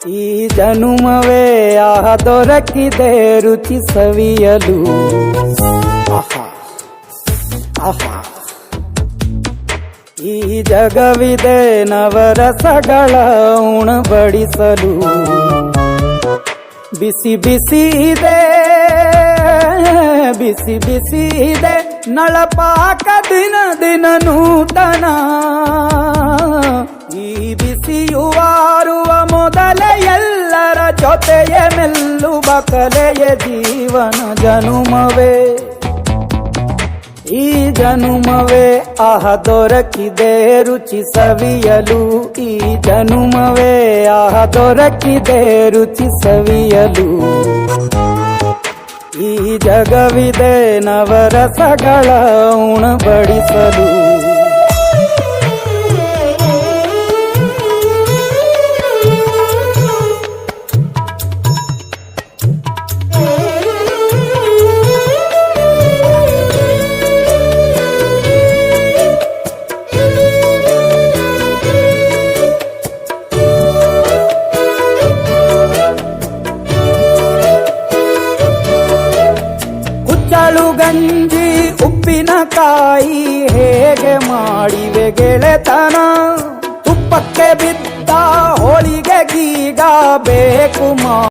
ಈ ಜನುಮವೇ ದೊರಕಿದೆ ರುಚಿ ಸವಿಯಲು. ಆಹಾ ಆಹಾ, ಈ ಜಗವಿದೆ ನವರಸಗಳ ಉಣಬಡಿಸಲು. ಬಿಸಿ ಬಿಸಿ ಇದೆ, ಬಿಸಿ ಬಿಸಿ ಇದೆ ನಳಪಾಕ ದಿನ ದಿನ ನೂತನ. ಈ ಬಿಸಿಯುವಾರುವ ಮೊದಲೇ ಎಲ್ಲರ ಜೊತೆಯ ಮೆಲ್ಲುವ ಕಲೆಯ ಜೀವನ ಜನುಮವೇ. ಈ ಜನುಮವೇ ದೊರಕಿದೆ ರುಚಿ ಸವಿಯಲು. ಈ ಜನುಮವೇ ದೊರಕಿದೆ ರುಚಿ ಸವಿಯಲು. ಈ ಜಗವಿದೆ ನವರಸಗಳ ಉಣಬಡಿಸಲು. ಕುಚ್ಚಳು ಗಂಜಿ ಉಪ್ಪಿನಕಾಯಿ ಹೇಗೆ ಮಾಡಿವೆ ಗೆಳೆತನ. ತುಪ್ಪಕ್ಕೆ ಬಿದ್ದ ಹೋಳಿಗೆ ಗೀಗ ಬೇಕು